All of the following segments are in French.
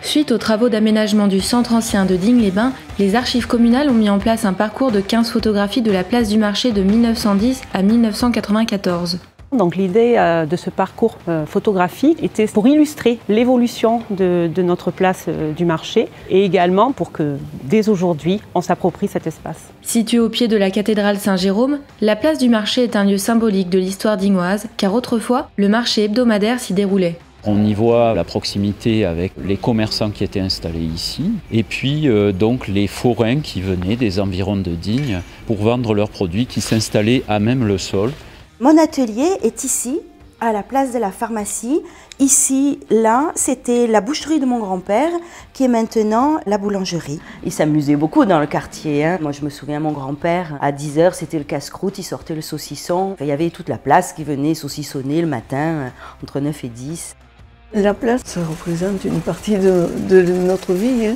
Suite aux travaux d'aménagement du centre ancien de Digne-les-Bains, les archives communales ont mis en place un parcours de 15 photographies de la place du marché de 1910 à 1994. Donc l'idée de ce parcours photographique était pour illustrer l'évolution de notre place du marché et également pour que dès aujourd'hui on s'approprie cet espace. Située au pied de la cathédrale Saint-Jérôme, la place du marché est un lieu symbolique de l'histoire dignoise car autrefois le marché hebdomadaire s'y déroulait. On y voit la proximité avec les commerçants qui étaient installés ici et puis donc les forains qui venaient des environs de Digne pour vendre leurs produits qui s'installaient à même le sol. Mon atelier est ici, à la place de la pharmacie. Ici, là, c'était la boucherie de mon grand-père, qui est maintenant la boulangerie. Il s'amusait beaucoup dans le quartier, hein. Moi, je me souviens, mon grand-père, à 10 h, c'était le casse-croûte, il sortait le saucisson. Il y avait toute la place qui venait saucissonner le matin, entre 9 et 10. La place, ça représente une partie de notre vie, hein.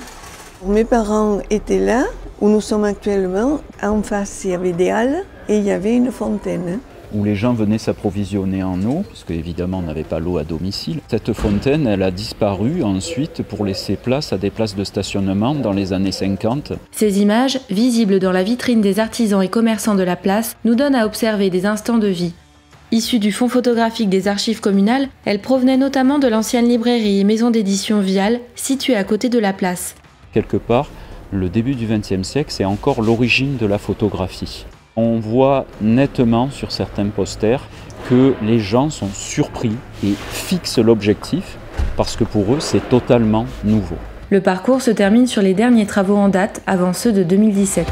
Mes parents étaient là, où nous sommes actuellement. En face, il y avait des halles et il y avait une fontaine. Où les gens venaient s'approvisionner en eau, puisque évidemment on n'avait pas l'eau à domicile. Cette fontaine, elle a disparu ensuite pour laisser place à des places de stationnement dans les années 50. Ces images, visibles dans la vitrine des artisans et commerçants de la place, nous donnent à observer des instants de vie. Issues du fonds photographique des archives communales, elles provenaient notamment de l'ancienne librairie et maison d'édition Vial, située à côté de la place. Quelque part, le début du XXe siècle, c'est encore l'origine de la photographie. On voit nettement sur certains posters que les gens sont surpris et fixent l'objectif parce que pour eux, c'est totalement nouveau. Le parcours se termine sur les derniers travaux en date avant ceux de 2017.